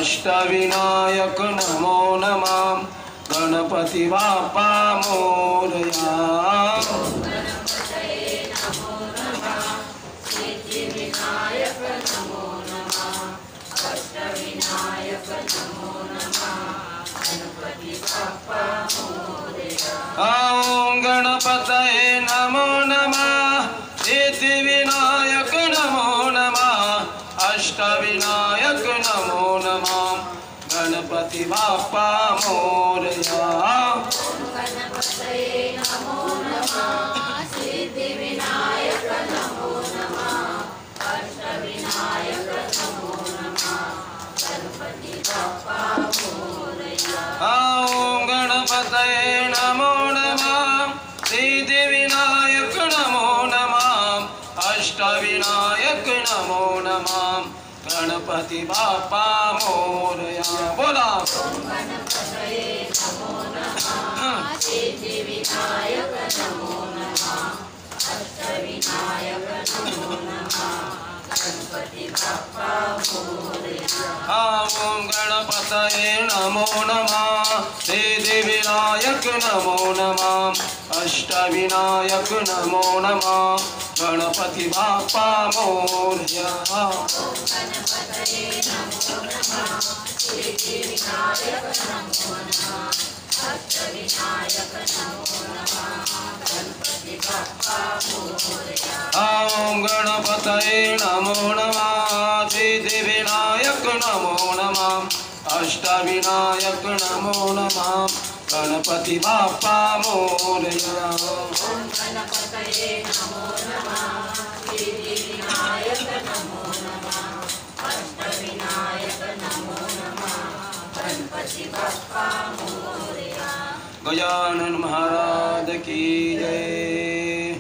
अष्टविनायक नमो नमः गणपती बाप्पा मोरया। ओम गणपतये नमो नमः सिद्धिविनायक नमो नमः अष्टविनायक नमो नमः गणपति बाप्पा मोरया। गणपतये नमो नमः सिद्धिविनायक नमो नमः अष्टविनायक नमो नमः गणपति बाप्पा मोरया। ओम गणपतये नमो नमः सिद्धिविनायक नमो नमः अष्टविनायक नमो नमः गणपति बाप्पा मोरया। बोला गणपतये नमो नमः सिद्धिविनायक नमो नमः अष्टविनायक नमो नमः गणपति बाप्पा मोरया। ओम गणपतये नमो नमः सिद्धिविनायक नमो नमः अष्टविनायक नमो नमः गणपति बाप्पा मोरया। गणपतये नमो नमः सिद्धिविनायक नमो नमः अष्टविनायक नमो नमः गणपति बाप्पा मोरया। ओम गणपतये नमो नमः सिद्धिविनायक नमो नमः अष्टविनायक नमो नमः गणपति बाप्पा मोरया। ओम गणपतये नमो नमः सिद्धिविनायक नमो नमः अष्टविनायक नमो नमः गणपति बाप्पा मोरया। गजानन महाराज की जय।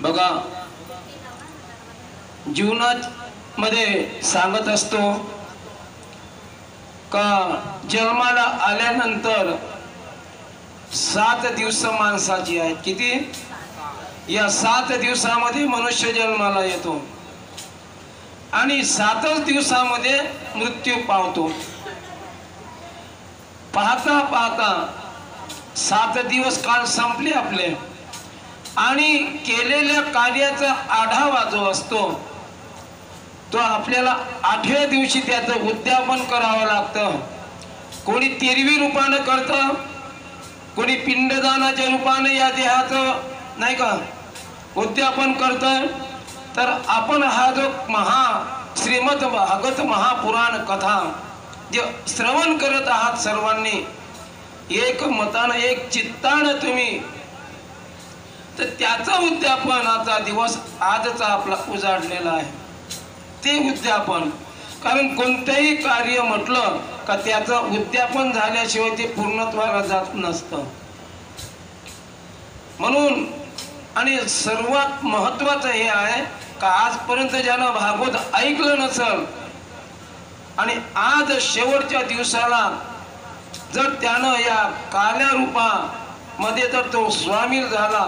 बघा जीवनात मध्ये सांगत असतो का जन्माला आल्यानंतर 7 दिवस माणसाची आहेत. किती? या 7 दिवसामध्ये मनुष्य जन्माला येतो आणि 7च दिवसामध्ये मृत्यू पावतो. पाहता पाहता 7 दिवस काळ संपले आपले आणि केलेल्या कार्याचा आढावा जो असतो तो आपल्याला 8व्या दिवशी त्याचं उद्यापन करावं लागतं. कोणी तेरवी रूपानं करतं, कोणी पिंडदानाच्या रूपानं या देहाचं नाही का उद्यापन करतं. तर आपण हा जो श्रीमद भागवत महापुराण कथा जे श्रवण करत आहात सर्वांनी एक मतानं एक चित्तानं तुम्ही, तर त्याचा उद्यापनाचा दिवस आजचा आपला उजाडलेला आहे. ते उद्यापन, कारण कोणतेही कार्य म्हटलं का त्याचं उद्यापन झाल्याशिवाय ते पूर्णत्वाला जात नसतं. म्हणून आणि सर्वात महत्वाचं हे आहे का आजपर्यंत ज्यानं भागवत ऐकलं नसेल आणि आज शेवटच्या दिवसाला जर त्यानं या काल्या रूपामध्ये जर तो सामील झाला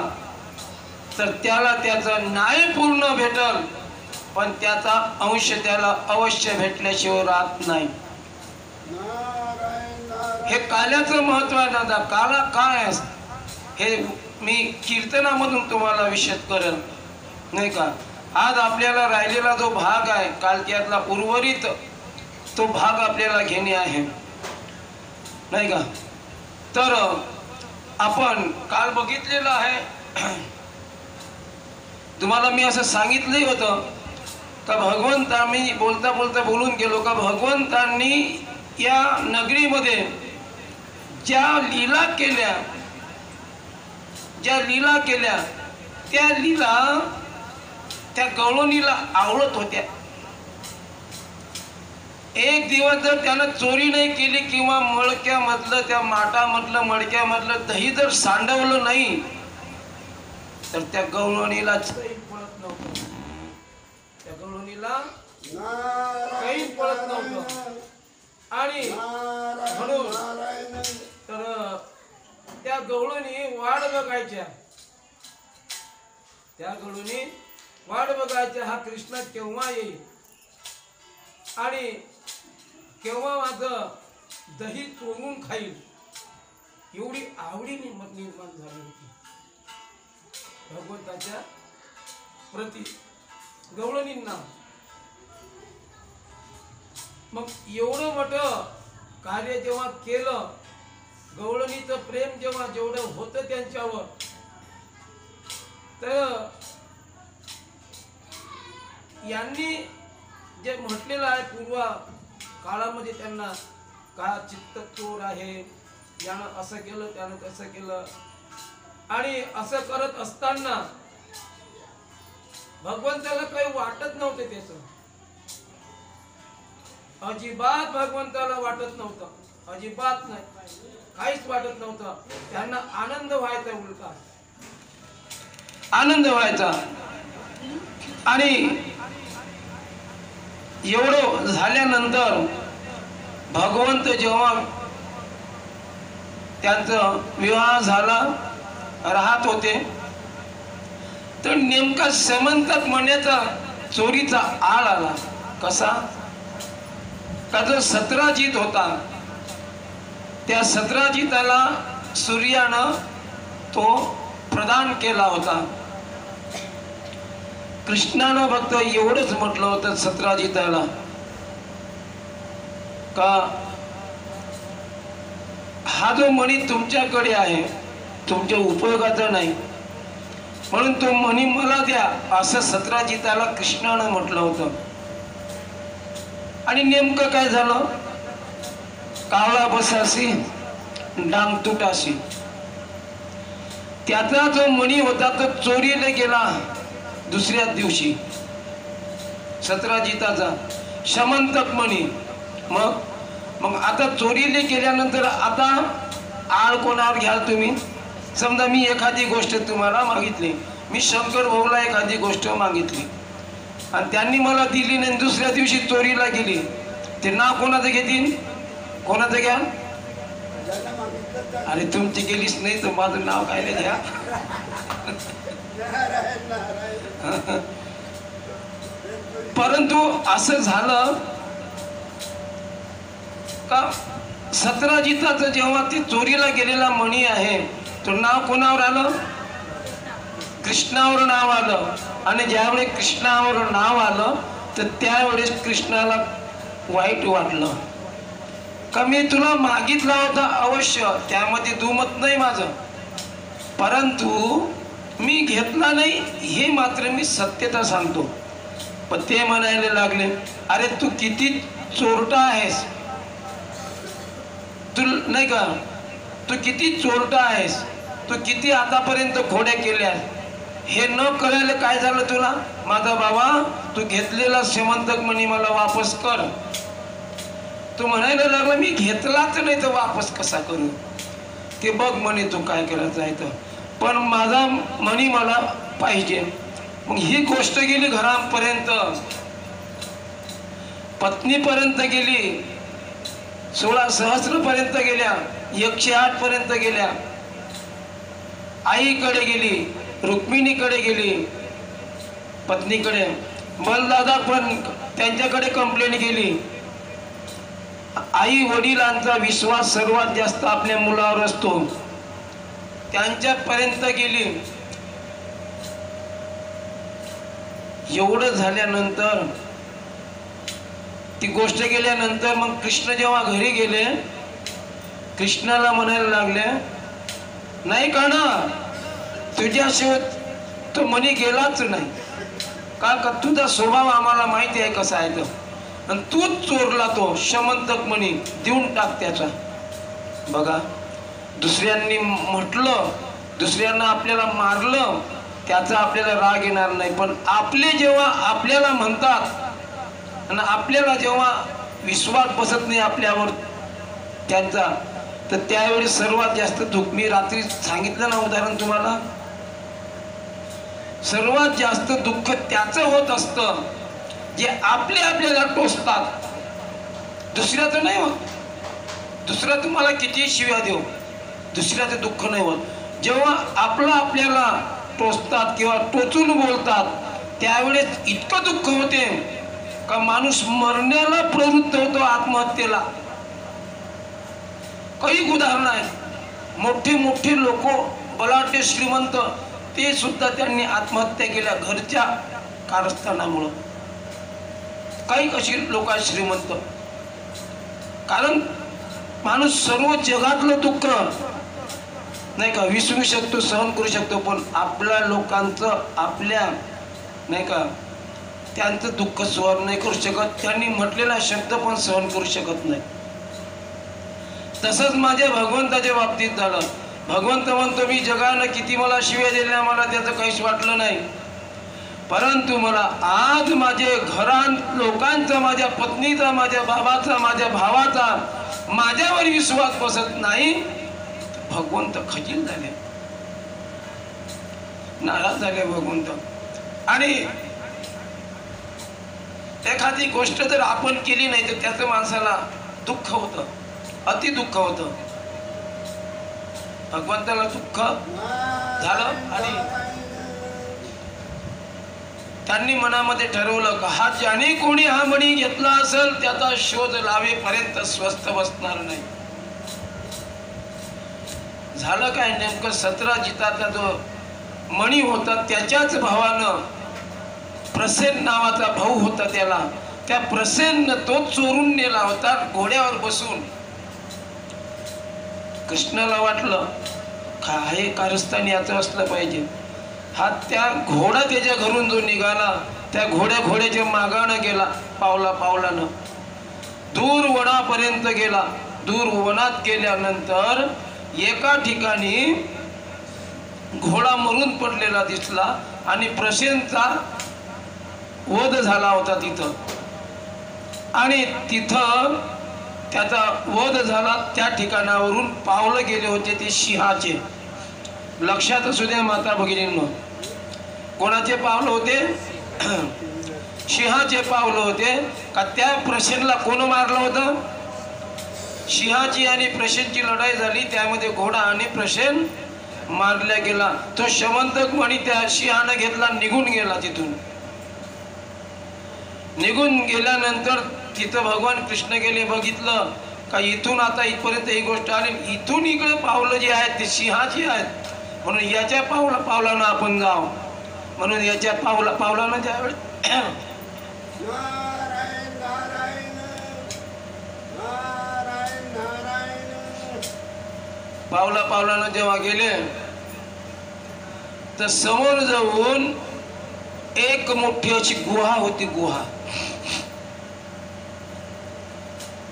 तर त्याला त्याचा न्याय पूर्ण भेटल, पण त्याचा अंश त्याला अवश्य भेटल्याशिवाय राहत नाही. हे काल्याचं महत्व आहे दादा. काला काय हे मी कीर्तनामधून तुम्हाला विशद करेन नाही का. आज आपल्याला राहिलेला जो भाग आहे काल त्यातला उर्वरित तो भाग आपल्याला घेणे आहे नाही का. तर आपण काल बघितलेलं आहे, तुम्हाला मी असं सांगितलंही होतं का भगवंता, मी बोलता बोलता बोलून गेलो का भगवंतांनी या नगरीमध्ये ज्या लीला केल्या त्या लीला त्या गवळणीला आवडत होत्या. एक दिवस जर त्यानं चोरी नाही केली किंवा मळक्यामधलं त्या माठामधलं मडक्यामधलं दही जर सांडवलं नाही तर त्या गवळणीला पळत नव्हतं. त्या गवळणीला काही पळत नव्हतं. आणि म्हणून तर त्या गवळणी वाट बघायच्या, त्या गवळणी वाट बघायच्या हा कृष्ण केव्हा येईल आणि केव्हा माझं दही चोरून खाईल, एवढी आवडी निर्माण झाली होती भगवंताच्या प्रति गवळणींना. मग एवढं मोठं कार्य जेव्हा केलं, गवळणीचं प्रेम जेव्हा जेवढं होतं त्यांच्यावर, तर यांनी जे म्हटलेलं आहे पूर्व काळामध्ये त्यांना का चित्त चोर आहे, यानं असं केलं त्यानं तसं केलं, आणि असं करत असताना भगवंताला काही वाटत नव्हते, त्याचं अजिबात भगवंताला वाटत नव्हतं, अजिबात नाही, काहीच वाटत नव्हतं. त्यांना आनंद व्हायचा, उलटा आनंद व्हायचा. आणि एवढं झाल्यानंतर भगवंत जेव्हा त्यांचा विवाह झाला, राहत होते, तर नेमका समंतक म्हणण्याचा चोरीचा आळ आला. कसा? का जो सतराजित होता, त्या सतराजिताला सूर्यानं तो प्रदान केला होता. कृष्णानं फक्त एवढंच म्हटलं होतं सतराजिताला का हा जो मणी तुमच्याकडे आहे, तुमच्या उपयोगाचा नाही, म्हणून तो मणी मला द्या, असं सतराजिताला कृष्णानं म्हटलं होतं. आणि नेमकं काय झालं? कावळा बसासी डांग तुटासी. त्याचा जो मणी होता तो चोरीला गेला दुसऱ्याच दिवशी, सतराजिताचा समंतक मणी. मग आता चोरीला गेल्यानंतर आता आळ कोणावर घ्याल तुम्ही? समजा मी एखादी गोष्ट तुम्हाला मागितली, मी शंकर भाऊला एखादी गोष्ट मागितली आणि त्यांनी मला दिली नाही, दुसऱ्या दिवशी चोरीला गेली, ते नाव कोणाचं घेतील? कोणाचं घ्या? अरे तुमची गेलीच नाही तर माझं नाव काय नाही घ्या. परंतु असं झालं का सतराजिताचं जेव्हा ती चोरीला गेलेला मणी आहे, तो नाव कोणावर आलं? कृष्णावर नाव आलं. आणि ज्यावेळेस कृष्णावर नाव आलं तर त्यावेळेस कृष्णाला वाईट वाटलं का मी तुला मागितला होता अवश्य, त्यामध्ये दुमत नाही माझं, परंतु मी घेतला नाही हे मात्र मी सत्यता सांगतो. पण ते म्हणायला लागले, अरे तू किती चोरटा आहेस, तू नाही का, तू किती चोरटा आहेस, तू किती आतापर्यंत खोड्या केल्या, हे न करायला काय झालं तुला? माझा बाबा तू घेतलेला समंतक मणी मला वापस कर. तू म्हणायला लागला मी घेतलाच नाही तर वापस कसा करू? ते बघ म्हणे तू काय करायचं आहे तर, पण माझा मणी मला पाहिजे. मग ही गोष्ट गेली घरापर्यंत, पत्नीपर्यंत गेली, 16 सहस्रपर्यंत गेल्या, 108 पर्यंत गेल्या, आईकडे गेली, रुक्मिणीकडे गेली, पत्नीकडे, बलदादा पण त्यांच्याकडे कंप्लेंट गेली. आई वडिलांचा विश्वास सर्वात जास्त आपल्या मुलावर असतो, त्यांच्यापर्यंत गेली. एवढं झाल्यानंतर ती गोष्ट गेल्यानंतर मग कृष्ण जेव्हा घरी गेले, कृष्णाला म्हणायला लागले, नाही का ना तुझ्याशिवाय तो मणी गेलाच नाही, का तुझा स्वभाव आम्हाला माहिती आहे कसा आहे तो, आणि तूच चोरला तो समंतक मणी, देऊन टाक त्याचा. बघा, दुसऱ्यांनी म्हटलं, दुसऱ्यांना आपल्याला मारलं, त्याचा आपल्याला राग येणार नाही, पण आपले जेव्हा आपल्याला म्हणतात आणि आपल्याला जेव्हा विश्वास बसत नाही आपल्यावर त्यांचा, तर त्यावेळी सर्वात जास्त दुःख, मी रात्री सांगितलं ना उदाहरण तुम्हाला, सर्वात जास्त दुःख त्याचं होत असतं जे आपल्याला टोचतात, दुसऱ्याचं नाही होत. दुसरा तुम्हाला किती शिव्या देऊ, दुसऱ्याचं दुःख नाही होत. जेव्हा आपलं आपल्याला टोचतात किंवा टोचून बोलतात त्यावेळेस इतकं दुःख होते का माणूस मरण्याला प्रवृत्त होतो, आत्महत्येला. काही उदाहरण आहे. मोठे मोठे लोक, बलाढ्य श्रीमंत, ते सुद्धा त्यांनी आत्महत्या केल्या घरच्या कारस्थानामुळं. काही कशी लोक आहेत श्रीमंत, कारण माणूस सर्व जगातलं दुःख नाही का विसरू शकतो, सहन करू शकतो, पण आपल्या लोकांचं, आपल्या नाही का त्यांचं दुःख सहन नाही करू शकत. त्यांनी म्हटलेला शब्द पण सहन करू शकत नाही. तसंच माझ्या भगवंताच्या बाबतीत झालं. भगवंत म्हणतो मी जगानं किती मला शिव्या दिल्या, मला त्याचं काहीच वाटलं नाही, परंतु मला आज माझे घरात लोकांचा, माझ्या पत्नीचा, माझ्या बाबाचा, माझ्या भावाचा माझ्यावर विश्वास बसत नाही. भगवंत खजील झाले, नाराज झाले भगवंत. आणि एखादी गोष्ट जर आपण केली नाही तर त्याचं माणसाला दुःख होतं, अति दुःख होतं. भगवंताला दुःख झालं आणि त्यांनी मनामध्ये ठरवलं का हा ज्याने कोणी हा मणी घेतला असेल त्याचा शोध लावेपर्यंत स्वस्थ बसणार नाही. झालं काय, नेमकं 17 जिताचा जो मणी होता त्याच्याच भावानं, प्रसेन नावाचा भाऊ होता त्याला, त्या प्रसेन तो चोरून नेला होता घोड्यावर बसून. कृष्णाला वाटलं हे कारस्थानी याचं असलं पाहिजे. हा त्या घोडा त्याच्या घरून जो निघाला त्या घोड्याच्या मागानं गेला, पावला पावलानं दूर वनापर्यंत गेला. दूर वनात गेल्यानंतर एका ठिकाणी घोडा मरून पडलेला दिसला आणि प्रसेनचा वध झाला होता तिथं. आणि तिथं त्याचा वध झाला त्या ठिकाणावरून पावलं गेले होते ते सिंहाचे. लक्षात असू द्या माता भगिनींनो, कोणाचे पावलं होते? सिंहाचे पावलं होते. का त्या प्रसेनला कोण मारलं होतं? सिंहाची आणि प्रसेनची लढाई झाली, त्यामध्ये घोडा आणि प्रसेन मारल्या गेला. तो शमंतक मणी त्या सिंहानं घेतला, निघून गेला. तिथून निघून गेल्यानंतर तिथं भगवान कृष्ण गेले, बघितलं का इथून आता इथपर्यंत ही गोष्ट आली, इथून इकडे पावलं जी आहेत ते सिंहाची आहेत, म्हणून याच्या पावलानं आपण जाऊ. म्हणून याच्या पावलानं ज्यावेळेस पावलानं जेव्हा गेले तर समोर जाऊन एक मोठी अशी गुहा होती. गुहा,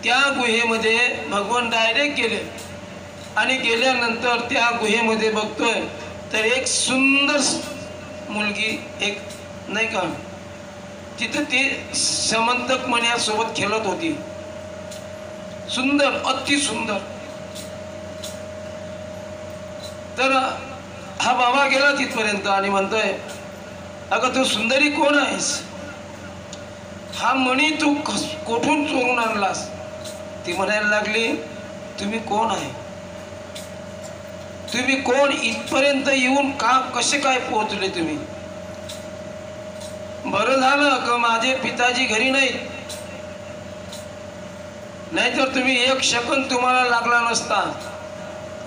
त्या गुहेमध्ये भगवान डायरेक्ट गेले आणि गेल्यानंतर त्या गुहेमध्ये बघतोय तर एक सुंदर मुलगी, एक नाही का तिथं ती समंतक मण्यासोबत खेळत होती. सुंदर, अति सुंदर. तर हा बाबा गेला तिथपर्यंत आणि म्हणतोय अगं तू सुंदरी कोण आहेस? हा मणी तू कोठून चोरून आणलास? ती म्हणायला लागली तुम्ही कोण आहे? तुम्ही कोण? इथपर्यंत येऊन का कसे काय पोहोचले तुम्ही? बरं झालं का माझे पिताजी घरी नाहीत, नाहीतर तुम्ही एक सेकंद तुम्हाला लागला नसता.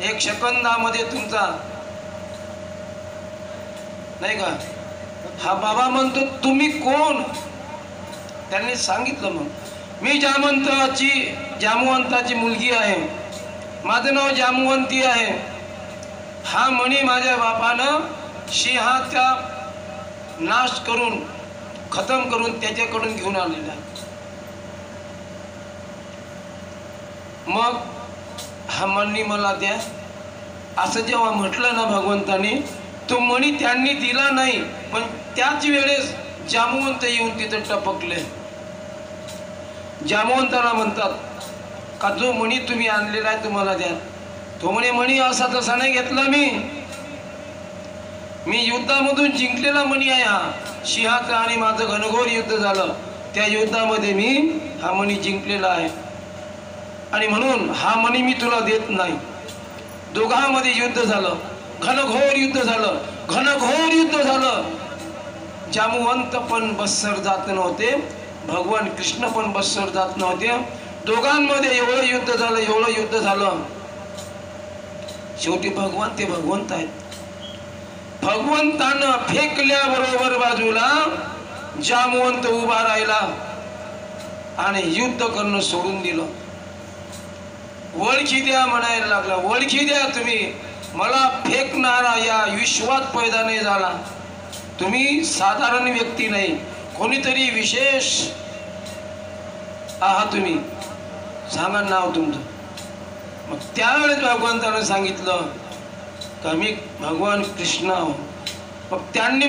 एक सेकंदामध्ये तुमचा नाही का. हा बाबा म्हणतो तुम्ही कोण? त्यांनी सांगितलं मग मी जामवंताची मुलगी आहे, माझं नाव जामवंती आहे. हा मणी माझ्या बापानं सिंहाचा नाश करून खतम करून त्याच्याकडून घेऊन आलेला आहे. मग हा मणी मला द्या असं जेव्हा म्हटलं ना भगवंतानी, तो मणी त्यांनी दिला नाही, पण त्याच वेळेस जामवंत येऊन तिथं टपकले. जामवंताला म्हणतात का जो मणी तुम्ही आणलेला आहे तुम्हाला द्या. तो म्हणे मणी असा तसा नाही घेतला, मी युद्धामधून जिंकलेला मणी आहे. हा सिंहाचं आणि माझं घनघोर युद्ध झालं, त्या युद्धामध्ये मी हा मणी जिंकलेला आहे आणि म्हणून हा मणी मी तुला देत नाही. दोघांमध्ये युद्ध झालं, घनघोर युद्ध झालं, घनघोर युद्ध झालं. जामवंत पण बस्सर जात नव्हते, भगवान कृष्ण पण बस्सर जात नव्हते. दोघांमध्ये एवढं युद्ध झालं, एवढं युद्ध झालं. शेवटी भगवान ते भगवंत आहेत. भगवंतानं फेकल्याबरोबर बाजूला जामवंत उभा राहिला आणि युद्ध करणं सोडून दिलं. ओळखी द्या म्हणायला लागला, ओळखी द्या तुम्ही, मला फेकणारा या विश्वात पैदा नाही झाला. तुम्ही साधारण व्यक्ती नाही, कोणीतरी विशेष आहात. तुम्ही सांगा नाव तुमचं. मग त्यावेळेस भगवंतानं सांगितलं का मी भगवान कृष्ण आहो. मग त्यांनी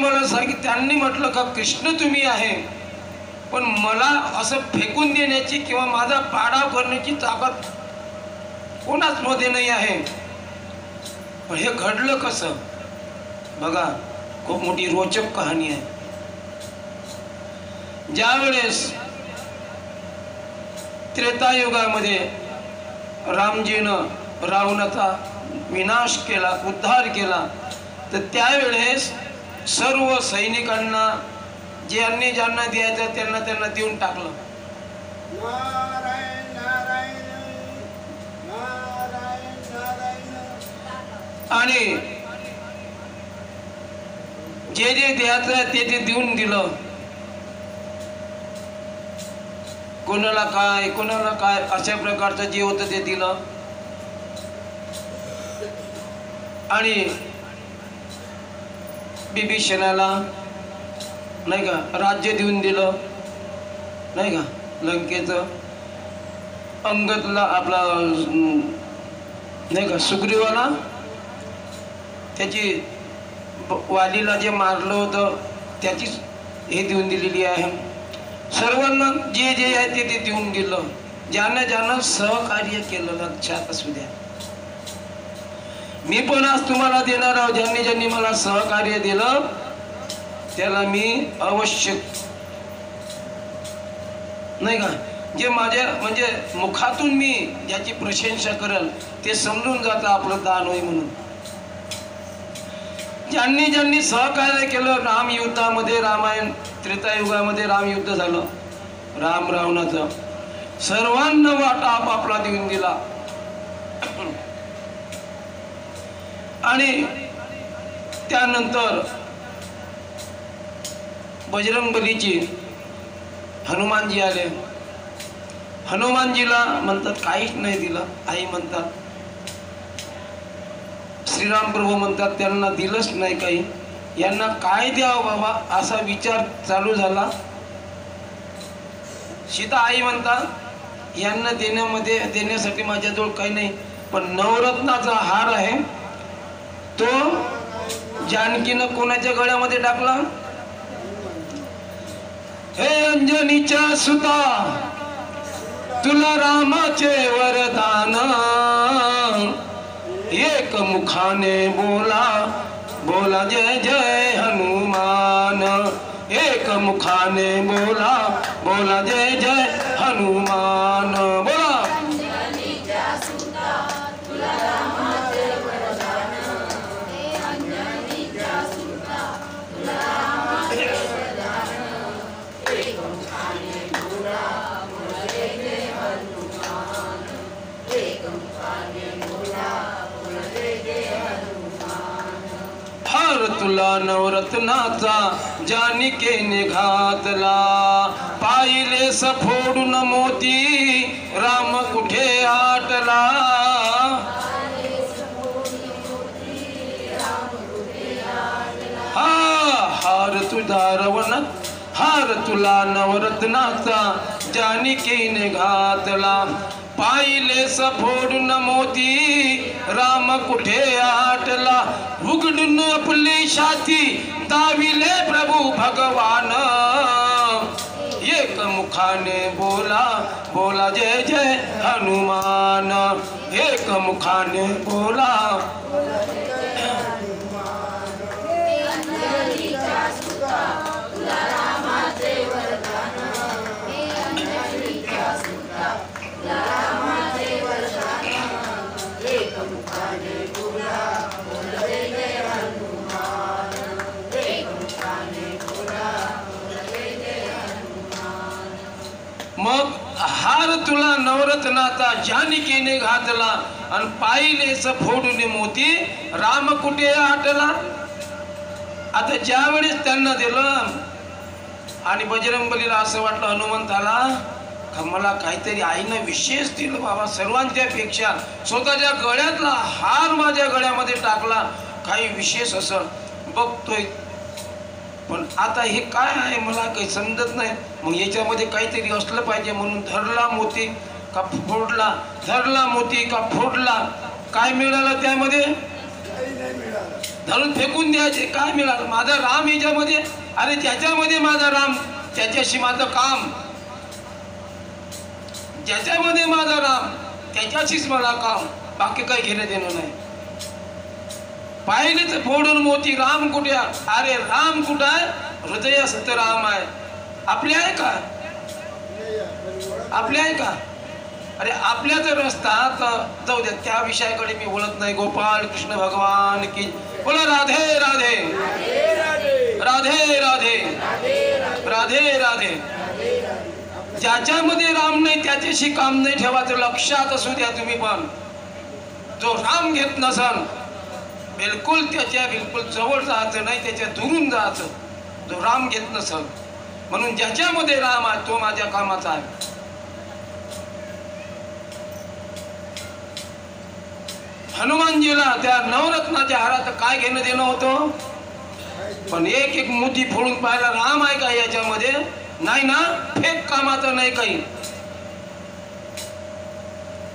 म्हटलं का कृष्ण तुम्ही आहे, पण मला असं फेकून देण्याची किंवा माझा पाडाव करण्याची ताकद कोणाच मध्ये नाही आहे. पण हे घडलं कसं बघा, खूप मोठी रोचक कहाणी आहे. ज्या वेळेस त्रेतायुगामध्ये रामजीनं रावणाचा विनाश केला, उद्धार केला, तर त्यावेळेस सर्व सैनिकांना ज्यांनी ज्यांना द्यायचं त्यांना देऊन टाकलं. आणि जे जे द्यायचं ते देऊन दिलं. कोणाला काय अशा प्रकारचं जे होतं ते दिलं. आणि बिभीषणाला नाही का राज्य देऊन दिलं, नाही का लंकेचं. अंगदला आपला नाही का सुग्रीवाला त्याची वालीला जे मारलं होतं त्याचीच हे देऊन दिलेली आहे. सर्वांना जे जे आहे ते देऊन दिलं. ज्यानं सहकार्य केलं लक्षात असू द्या. मी पण आज तुम्हाला देणार आहोत. ज्यांनी मला सहकार्य दिलं त्याला मी अवश्य नाही का जे माझ्या म्हणजे मुखातून मी ज्याची प्रशंसा करेल ते समजून जातं आपलं दान होय म्हणून. ज्यांनी सहकार्य केलं राम युद्धामध्ये, रामायण त्रेतायुगामध्ये राम युद्ध झालं, राम रावणाचं, सर्वांना वाटा आपापला देऊन दिला. आणि त्यानंतर बजरंगबलीची हनुमानजी आले. हनुमानजीला म्हणतात काहीच नाही दिलं. आई म्हणतात, श्रीराम प्रभू म्हणतात त्यांना दिलंच नाही काही. यांना काय द्यावं बाबा असा विचार चालू झाला. सीता आई म्हणतात यांना देण्यासाठी माझ्याजवळ काही नाही, पण नवरत्नाचा हार आहे तो जानकीनं कोणाच्या गळ्यामध्ये टाकला. हे अंजनीच्या सुता तुला रामाचे वरदान, एक मुखाने बोला जय जय हनुमान. एक मुखाने बोला जय जय हनुमान. बोला तुला नवरत्नाचा जानिकेने घातला. पाहिले सफोडून मोती राम कुठे आटला. हार तुला नवरत्नाचा जानिकेने घातला. पाहिले सफोडून मोती राम कुठे आटला. उघडून आपली छाती दाविले प्रभू भगवान. एक मुखाने बोला जय जय हनुमान. एक मुखाने बोला. एक मुखाने मग हार तुला नवरत्नाचा जानिकेने घातला आणि पाहिलेच फोडून मोती राम कुठे आटला. आता ज्या वेळेस त्यांना दिलं आणि बजरंगबलीला असं वाटलं हनुमंताला का मला काहीतरी आईनं विशेष दिलं बाबा, सर्वांच्या पेक्षा स्वतःच्या गळ्यातला हार माझ्या गळ्यामध्ये टाकला, काही विशेष असं बघतोय. पण आता हे काय आहे मला काही समजत नाही. मग याच्यामध्ये काहीतरी असलं पाहिजे म्हणून धरला मोती का फोडला, धरला मोती का फोडला, काय मिळालं त्यामध्ये? धरून फेकून द्यायचे. काय मिळालं? माझा राम याच्यामध्ये. अरे ज्याच्यामध्ये माझा राम त्याच्याशी माझं काम, ज्याच्यामध्ये माझा राम त्याच्याशीच मला काम, बाकी काही घेणं देणं नाही. पाहिलेच फोडून मोती राम कुठे? अरे राम कुठं आहे? हृदयात राम आहे. आपले आहे का? आपले आहे का? अरे आपल्या जर रस्ता तर जाऊ द्या, त्या विषयाकडे मी बोलत नाही. गोपाल कृष्ण भगवान की बोला. राधे राधे राधे राधे राधे राधे. ज्याच्यामध्ये राम नाही त्याच्याशी काम नाही ठेवायचं, लक्षात असू द्या तुम्ही. पण जो राम घेत नसन बिलकुल त्याच्या बिलकुल जवळ जायचं नाही, त्याच्या दुरून जायचं. जो राम घेत नसल, म्हणून ज्याच्यामध्ये राम आहे तो माझ्या कामाचा आहे. हनुमानजीला त्या नवरत्नाच्या हारात काय घेणं देणं होतं? पण एक एक मोती फोडून पाहिला, राम आहे का याच्यामध्ये? नाही ना, फेक कामाचं नाही काही.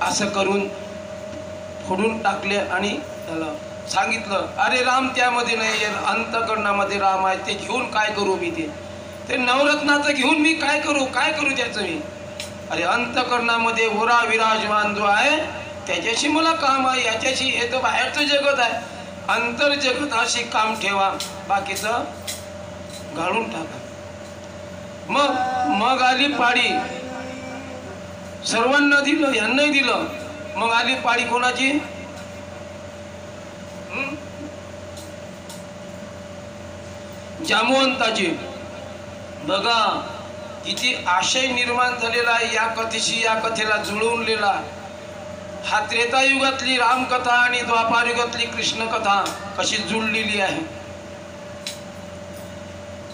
असं करून फोडून टाकले आणि त्याला सांगितलं अरे राम त्यामध्ये नाही, अंतःकरणामध्ये राम आहे. ते घेऊन काय करू मी? ते नवरत्नाचं घेऊन मी काय करू? काय करू त्याचं मी? अरे अंतःकरणामध्ये ओरा विराजमान जो आहे त्याच्याशी मला काम आहे. याच्याशी हे तर बाहेरचं जगत आहे, अंतर जगताशी काम ठेवा, बाकीचं घालून टाका. मग आली पाळी. सर्वांना दिलं, यांनाही दिलं. मग आली पाळी कोणाची? जामवंताची. बघा किती आशय निर्माण झालेला आहे या कथेशी, या कथेला जुळवलेला. हा त्रेतायुगातली रामकथा आणि द्वापार युगातली कृष्ण कथा कशी जुळलेली आहे.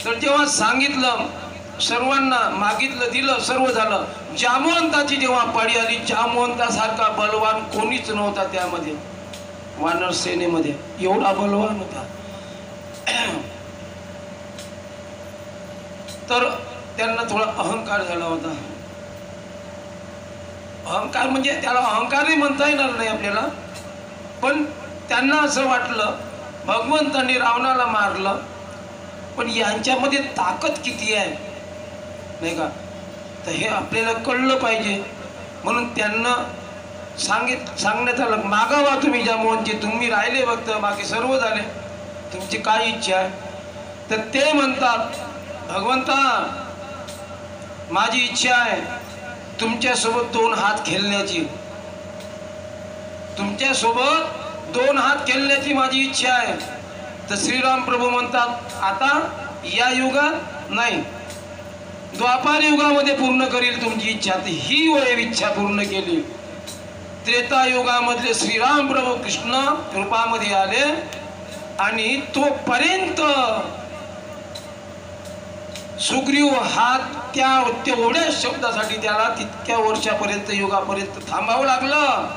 तर जेव्हा सांगितलं, सर्वांना मागितलं, दिलं, सर्व झालं. जामवंताची जेव्हा पाळी आली, जामवंतासारखा बलवान कोणीच नव्हता त्यामध्ये, वानर सेनेमध्ये. एवढा बलवान होता. तर त्यांना थोडा अहंकार झाला होता. अहंकार म्हणजे त्याला अहंकारही म्हणता येणार नाही आपल्याला, पण त्यांना असं वाटलं भगवंतांनी रावणाला मारलं, पण यांच्यामध्ये ताकद किती आहे नाही का, तर हे आपल्याला कळलं पाहिजे. म्हणून त्यांना सांगण्यात आलं मागावा तुम्ही जामवंतजी, तुम्ही राहिले फक्त, बाकी सर्व झाले, तुमची काय इच्छा आहे? तर ते म्हणतात भगवंता माझी इच्छा आहे तुमच्यासोबत 2 हात खेळण्याची, तुमच्यासोबत 2 हात खेळण्याची माझी इच्छा आहे. तर श्रीराम प्रभू म्हणतात आता या युगात नाही, द्वापार युगामध्ये पूर्ण करील तुमची इच्छा. ही वय इच्छा पूर्ण केली. त्रेता युगामधले श्रीराम प्रभू कृष्ण रूपामध्ये आले आणि तोपर्यंत सुग्रीव हात त्या तेवढ्या शब्दासाठी त्याला तितक्या वर्षापर्यंत युगापर्यंत थांबावं लागलं.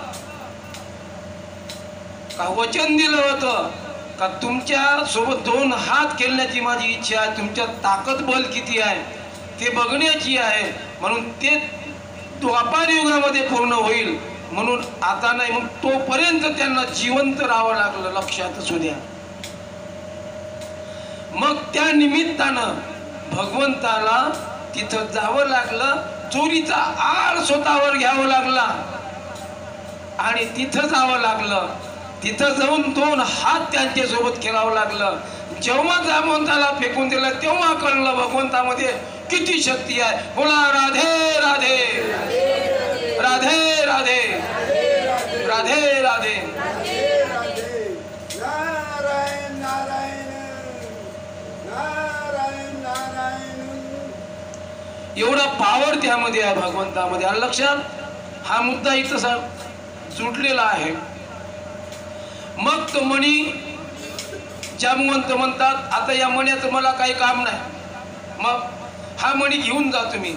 का वचन दिलं होतं का तुमच्या सोबत 2 हात खेळण्याची माझी इच्छा आहे, तुमच्या ताकद बल किती आहे ते बघण्याची आहे. म्हणून ते द्वापार युगामध्ये पूर्ण होईल, म्हणून आता नाही. मग तोपर्यंत त्यांना जिवंत राहावं लागलं, लक्षात असू द्या. मग त्या निमित्तानं भगवंताला तिथं जावं लागलं, चोरीचा आळ स्वतःवर घ्यावं लागला आणि तिथं जावं लागलं. तिथं जाऊन 2 हात त्यांच्या सोबत खेळावं लागलं. जेव्हा जामवंताला फेकून दिलं तेव्हा कळलं भगवंतामध्ये किती शक्ती आहे. बोला राधे राधे राधे राधे राधे राधे. नारायण नारायण नारायण एवढा पावर त्यामध्ये आहे भगवंतामध्ये. आलं लक्षात? हा मुद्दा इथं जुटलेला आहे. मग तो मणी जामवंत म्हणतात आता या मण्याचं मला काही काम नाही, मग हा मणी घेऊन जा तुम्ही.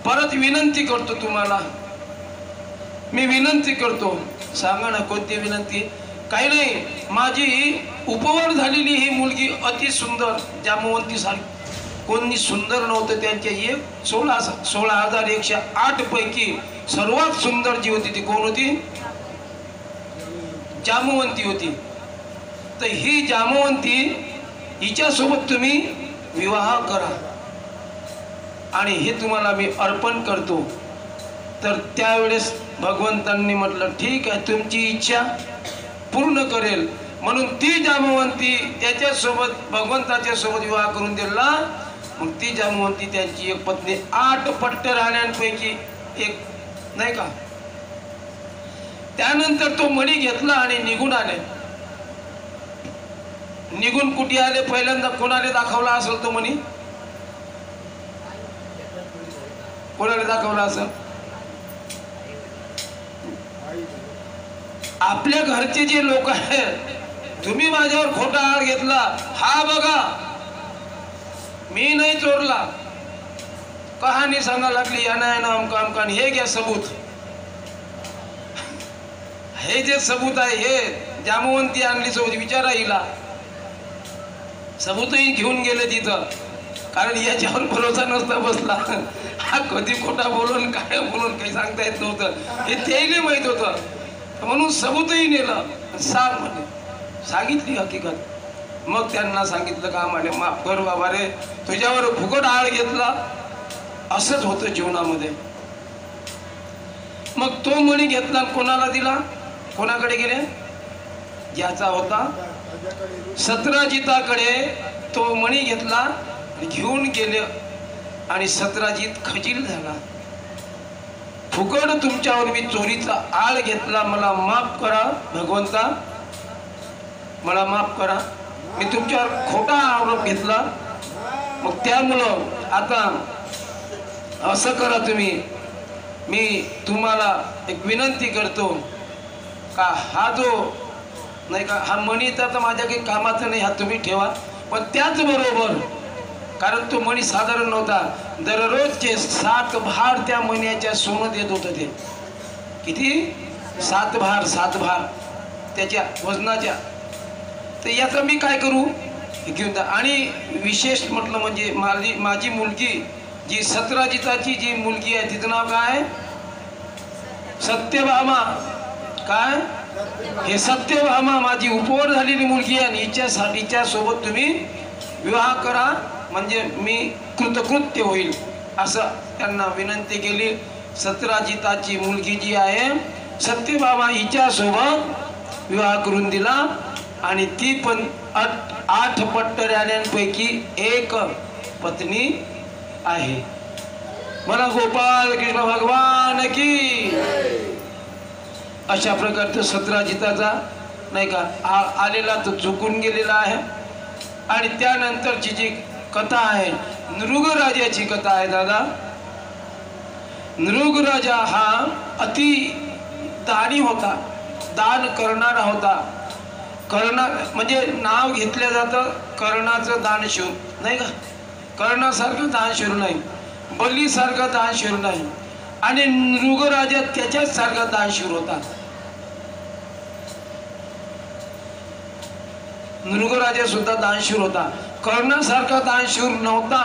परत विनंती करतो तुम्हाला, मी विनंती करतो. सांगा ना कोणती विनंती? काही नाही, माझी उपवर झालेली ही मुलगी अति सुंदर, जामवंती सारखी कोणी सुंदर नव्हतं. त्यांच्या 16,108 पैकी सर्वात सुंदर जी होती ती कोण होती? जामवंती होती. तर ही जामवंती हिच्यासोबत तुम्ही विवाह करा आणि हे तुम्हाला मी अर्पण करतो. तर त्यावेळेस भगवंतांनी म्हटलं ठीक आहे, तुमची इच्छा पूर्ण करेल. म्हणून ती जामवंती त्याच्यासोबत भगवंताच्या सोबत विवाह करून दिला. मग ती जामवंती त्यांची एक पत्नी 8 पट्ट राण्यांपैकी एक, नाही का? त्यानंतर तो मणी घेतला आणि निघून आले. निघून कुठे आले? पहिल्यांदा कोणाला दाखवला असेल तो मणी? कोणाला दाखवला असेल? आपल्या घरचे जे लोक आहेत. तुम्ही माझ्यावर खोटा आळ घेतला, हा बघा मी नाही चोरला, कहाणी सांगा लागली याना अमका अमका, हे घ्या सबूत. हे जे सबूत आहे हे जामवंती आणली सोबत. विचारा हिला, सबूतही घेऊन गेले तिथं, कारण याच्यावर भरोसा नसता बसला. हा कधी खोटा बोलून काय बोलून काही सांगता येत नव्हतं, हे त्याला माहित होतं. म्हणून सबूतही नेलं. सांग म्हणे, सांगितली हकीकत. मग त्यांना सांगितलं का म्हणे माफ कर बाबा रे, तुझ्यावर फुकट आळ घेतला. असंच होतं जीवनामध्ये. मग तो मणी घेतला, कोणाला दिला? कोणाकडे गेले? ज्याचा होता सत्राजिताकडे तो मणी घेतला, घेऊन गेले आणि सत्राजित खजील झाला. फुकट तुमच्यावर मी चोरीचा आळ घेतला, मला माफ करा भगवंता, मला माफ करा, मी तुमच्यावर खोटा आरोप घेतला. मग त्यामुळं आता असं करा तुम्ही, मी तुम्हाला एक विनंती करतो का हा जो नाही का हा मणी तर माझ्या काही कामाचा नाही, हा तुम्ही ठेवा. पण त्याचबरोबर, कारण तो मणी साधारण नव्हता, दररोजचे 7 भार त्या मण्याच्या सोनं देत होतं. ते किती? 7 भार त्याच्या वजनाच्या. तर याचं मी काय करू? घेऊन जा. आणि विशेष म्हटलं म्हणजे माझी मुलगी जी सत्राजिताची जी मुलगी आहे तिचं नाव काय? सत्यभामा. काय? हे सत्यभामा माझी उपवर झालेली मुलगी आहे आणि हिच्यासाठीच्या सोबत तुम्ही विवाह करा, म्हणजे मी कृतकृत्य होईल. असं त्यांना विनंती केली. सत्राजिताची मुलगी जी आहे सत्यभामा हिच्यासोबत विवाह करून दिला आणि ती पण 8 पट्ट राण्यांपैकी एक पत्नी आहे. मला गोपाल कृष्ण भगवान की. अशा प्रकारचं सत्राजिताचा नाही का आलेला तो चुकून गेलेला आहे. आणि त्यानंतरची जी कथा आहे नृगराजाची कथा आहे. दादा, नृगराजा हा अति दानी होता, दान करणारा होता. कर्णा म्हणजे नाव घेतलं जातं कर्णाचं दानशूर, नाही का? कर्णासारखं दानशूर नाही, बलीसारखं दानशूर नाही. आणि नृगराजा त्याच्याच सारखा दानशूर होता. नृगराजा सुद्धा दानशूर होता, कर्णासारखा दानशूर नव्हता.